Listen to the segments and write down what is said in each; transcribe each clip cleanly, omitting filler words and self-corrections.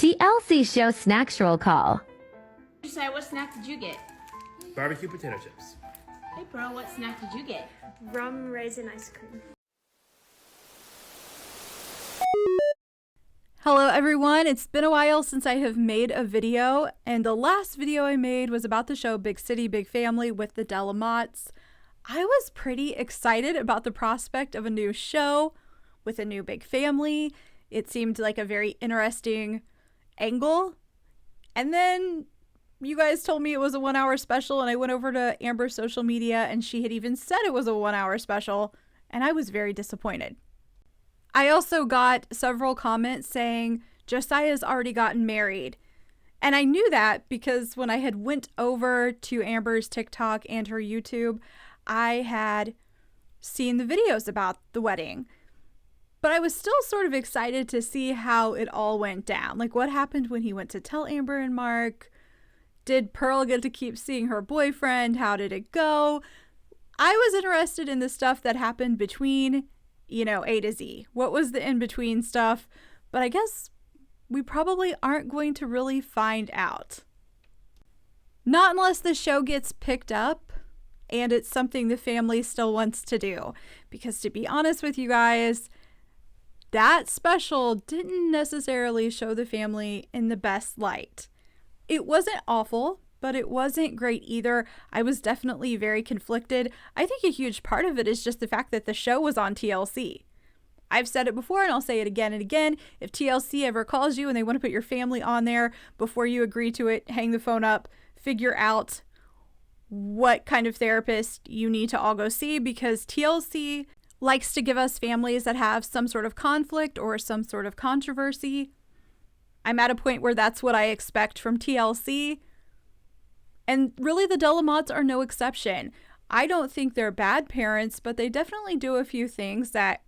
TLC Show Snacks Roll Call. Josiah, what snack did you get? Barbecue potato chips. Hey, Pearl, what snack did you get? Rum raisin ice cream. Hello everyone, it's been a while since I have made a video, and the last video I made was about the show Big City, Big Family with the Della Motts. I was pretty excited about the prospect of a new show with a new big family. It seemed like a very interesting angle. And then you guys told me it was a 1 hour special, and I went over to Amber's social media and she had even said it was a 1 hour special, and I was very disappointed. I also got several comments saying Josiah's already gotten married. And I knew that because when I had went over to Amber's TikTok and her YouTube, I had seen the videos about the wedding. But I was still sort of excited to see how it all went down. Like, what happened when he went to tell Amber and Mark? Did Pearl get to keep seeing her boyfriend? How did it go? I was interested in the stuff that happened between, A to Z. What was the in-between stuff? But I guess we probably aren't going to really find out. Not unless the show gets picked up and it's something the family still wants to do. Because to be honest with you guys, that special didn't necessarily show the family in the best light. It wasn't awful, but it wasn't great either. I was definitely very conflicted. I think a huge part of it is just the fact that the show was on TLC. I've said it before and I'll say it again and again. If TLC ever calls you and they want to put your family on there, before you agree to it, hang the phone up, figure out what kind of therapist you need to all go see, because TLC likes to give us families that have some sort of conflict or some sort of controversy. I'm at a point where that's what I expect from TLC. And really, the Della Motts are no exception. I don't think they're bad parents, but they definitely do a few things that,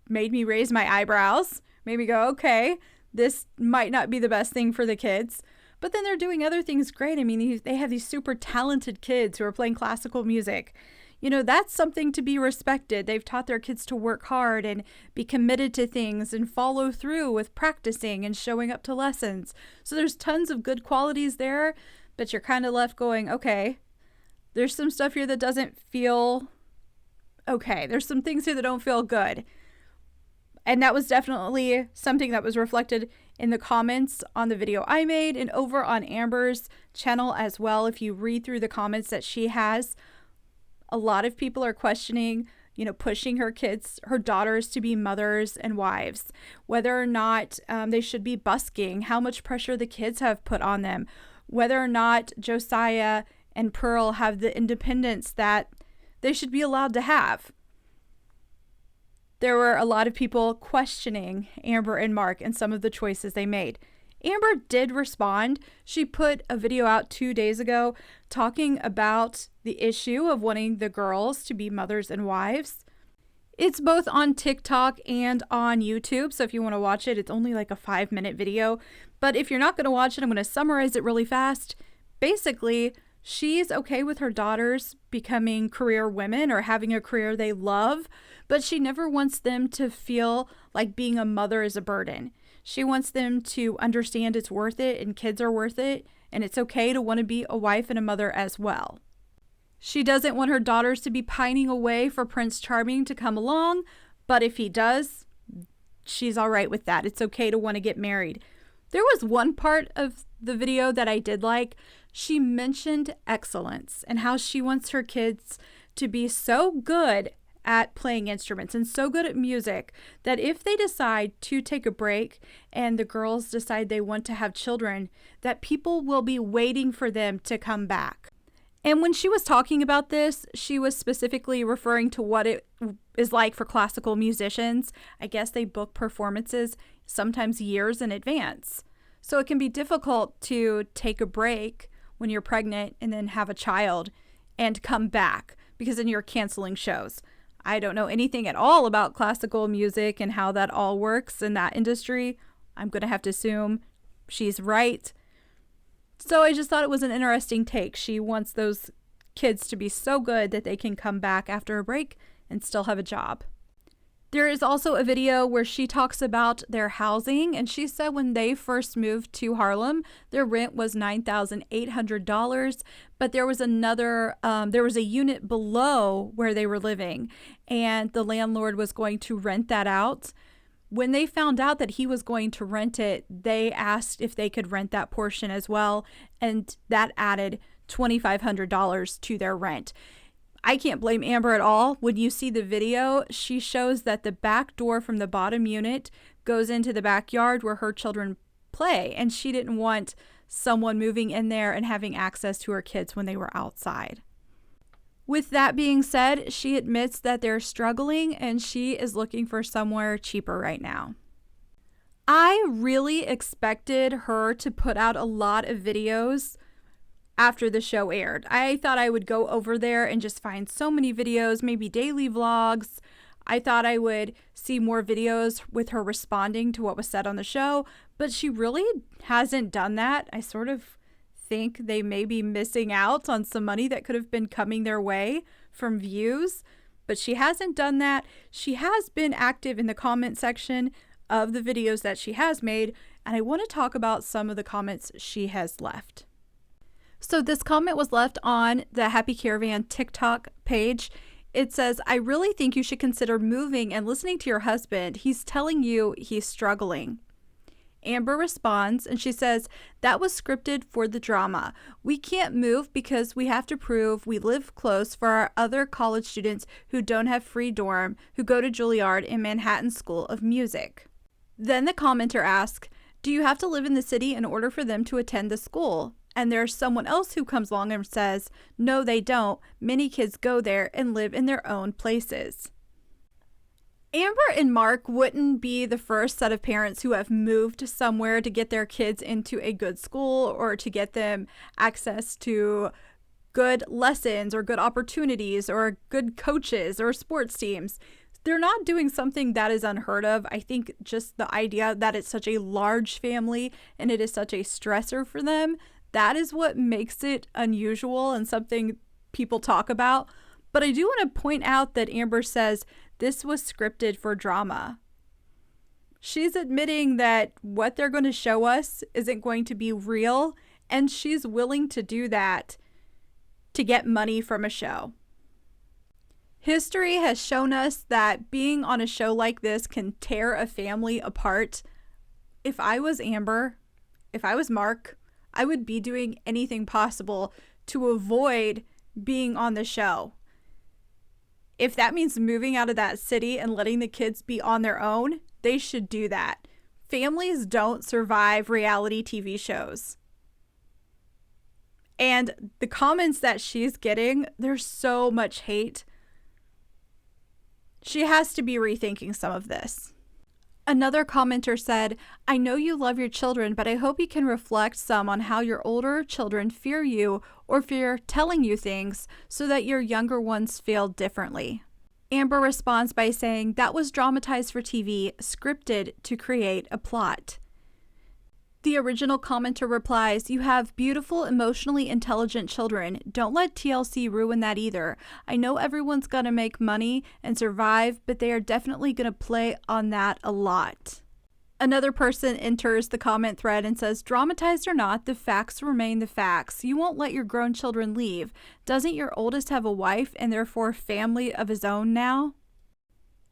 made me raise my eyebrows, made me go, okay, this might not be the best thing for the kids. But then they're doing other things great. I mean, they have these super talented kids who are playing classical music. That's something to be respected. They've taught their kids to work hard and be committed to things and follow through with practicing and showing up to lessons. So there's tons of good qualities there, but you're kind of left going, okay, there's some stuff here that doesn't feel okay. There's some things here that don't feel good. And that was definitely something that was reflected in the comments on the video I made and over on Amber's channel as well. If you read through the comments that she has, a lot of people are questioning, pushing her daughters to be mothers and wives, whether or not they should be busking, how much pressure the kids have put on them, whether or not Josiah and Pearl have the independence that they should be allowed to have. There were a lot of people questioning Amber and Mark and some of the choices they made. Amber did respond. She put a video out 2 days ago talking about the issue of wanting the girls to be mothers and wives. It's both on TikTok and on YouTube, so if you want to watch it, it's only like a 5-minute video. But if you're not going to watch it, I'm going to summarize it really fast. Basically, she's okay with her daughters becoming career women or having a career they love, but she never wants them to feel like being a mother is a burden. She wants them to understand it's worth it and kids are worth it, and it's okay to want to be a wife and a mother as well. She doesn't want her daughters to be pining away for Prince Charming to come along, but if he does, she's all right with that. It's okay to want to get married. There was one part of the video that I did like. She mentioned excellence and how she wants her kids to be so good at playing instruments and so good at music that if they decide to take a break and the girls decide they want to have children, that people will be waiting for them to come back. And when she was talking about this, she was specifically referring to what it is like for classical musicians. I guess they book performances sometimes years in advance. So it can be difficult to take a break when you're pregnant and then have a child and come back, because then you're canceling shows. I don't know anything at all about classical music and how that all works in that industry. I'm going to have to assume she's right. So I just thought it was an interesting take. She wants those kids to be so good that they can come back after a break and still have a job. There is also a video where she talks about their housing, and she said when they first moved to Harlem, their rent was $9,800, but there was a unit below where they were living, and the landlord was going to rent that out. When they found out that he was going to rent it, they asked if they could rent that portion as well, and that added $2,500 to their rent. I can't blame Amber at all. When you see the video, she shows that the back door from the bottom unit goes into the backyard where her children play, and she didn't want someone moving in there and having access to her kids when they were outside. With that being said, she admits that they're struggling and she is looking for somewhere cheaper right now. I really expected her to put out a lot of videos after the show aired. I thought I would go over there and just find so many videos, maybe daily vlogs. I thought I would see more videos with her responding to what was said on the show, but she really hasn't done that. I sort of think they may be missing out on some money that could have been coming their way from views, but she hasn't done that. She has been active in the comment section of the videos that she has made, and I want to talk about some of the comments she has left. So this comment was left on the Happy Caravan TikTok page. It says, I really think you should consider moving and listening to your husband. He's telling you he's struggling. Amber responds and she says, that was scripted for the drama. We can't move because we have to prove we live close for our other college students who don't have free dorm, who go to Juilliard and Manhattan School of Music. Then the commenter asks, do you have to live in the city in order for them to attend the school? And there's someone else who comes along and says, no, they don't. Many kids go there and live in their own places. Amber and Mark wouldn't be the first set of parents who have moved somewhere to get their kids into a good school or to get them access to good lessons or good opportunities or good coaches or sports teams. They're not doing something that is unheard of. I think just the idea that it's such a large family and it is such a stressor for them, that is what makes it unusual and something people talk about. But I do want to point out that Amber says this was scripted for drama. She's admitting that what they're going to show us isn't going to be real, and she's willing to do that to get money from a show. History has shown us that being on a show like this can tear a family apart. If I was Amber, if I was Mark, I would be doing anything possible to avoid being on the show. If that means moving out of that city and letting the kids be on their own, they should do that. Families don't survive reality TV shows. And the comments that she's getting, there's so much hate. She has to be rethinking some of this. Another commenter said, I know you love your children, but I hope you can reflect some on how your older children fear you or fear telling you things so that your younger ones feel differently. Amber responds by saying, that was dramatized for TV, scripted to create a plot. The original commenter replies, you have beautiful, emotionally intelligent children. Don't let TLC ruin that either. I know everyone's going to make money and survive, but they are definitely going to play on that a lot. Another person enters the comment thread and says, dramatized or not, the facts remain the facts. You won't let your grown children leave. Doesn't your oldest have a wife and therefore family of his own now?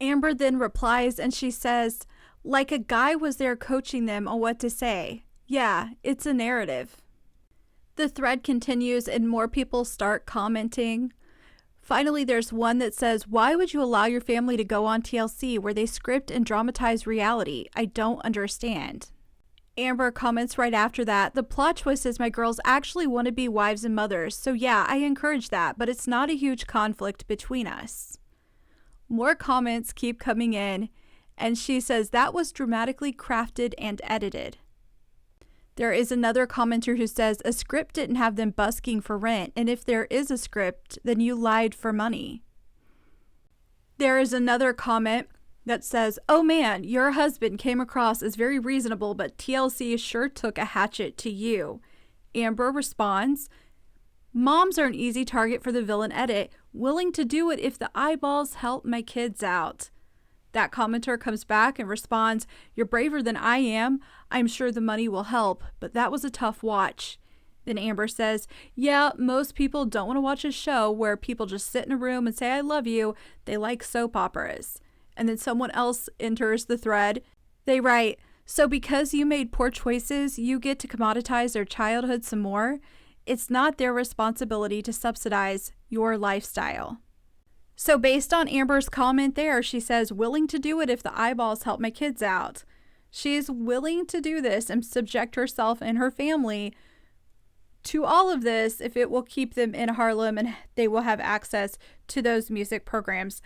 Amber then replies and she says, like a guy was there coaching them on what to say. Yeah, it's a narrative. The thread continues and more people start commenting. Finally, there's one that says, why would you allow your family to go on TLC where they script and dramatize reality? I don't understand. Amber comments right after that, the plot twist is my girls actually want to be wives and mothers, so yeah, I encourage that, but it's not a huge conflict between us. More comments keep coming in. And she says that was dramatically crafted and edited. There is another commenter who says a script didn't have them busking for rent, and if there is a script, then you lied for money. There is another comment that says, oh man, your husband came across as very reasonable, but TLC sure took a hatchet to you. Amber responds, moms are an easy target for the villain edit, willing to do it if the eyeballs help my kids out. That commenter comes back and responds, "You're braver than I am. I'm sure the money will help, but that was a tough watch." Then Amber says, "Yeah, most people don't want to watch a show where people just sit in a room and say, 'I love you.' They like soap operas." And then someone else enters the thread. They write, "So because you made poor choices, you get to commoditize their childhood some more? It's not their responsibility to subsidize your lifestyle." So based on Amber's comment there, she says, willing to do it if the eyeballs help my kids out. She's willing to do this and subject herself and her family to all of this if it will keep them in Harlem and they will have access to those music programs.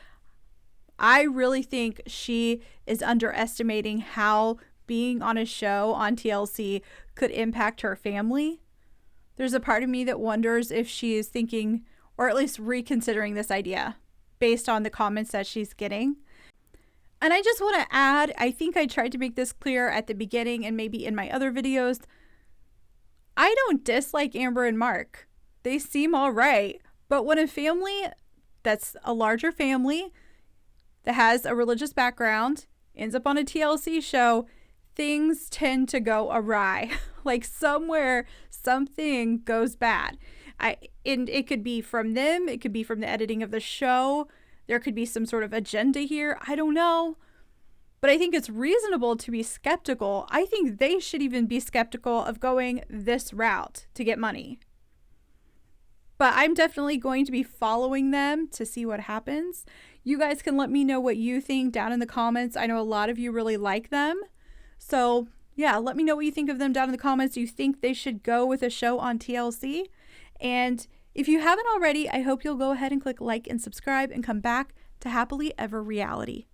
I really think she is underestimating how being on a show on TLC could impact her family. There's a part of me that wonders if she is thinking, or at least reconsidering this idea based on the comments that she's getting. And I just want to add, I think I tried to make this clear at the beginning and maybe in my other videos, I don't dislike Amber and Mark. They seem all right. But when a family that's a larger family that has a religious background ends up on a TLC show, things tend to go awry. Like somewhere, something goes bad. And it could be from them. It could be from the editing of the show. There could be some sort of agenda here. I don't know. But I think it's reasonable to be skeptical. I think they should even be skeptical of going this route to get money. But I'm definitely going to be following them to see what happens. You guys can let me know what you think down in the comments. I know a lot of you really like them. So yeah, let me know what you think of them down in the comments. Do you think they should go with a show on TLC? And if you haven't already, I hope you'll go ahead and click like and subscribe and come back to Happily Ever Reality.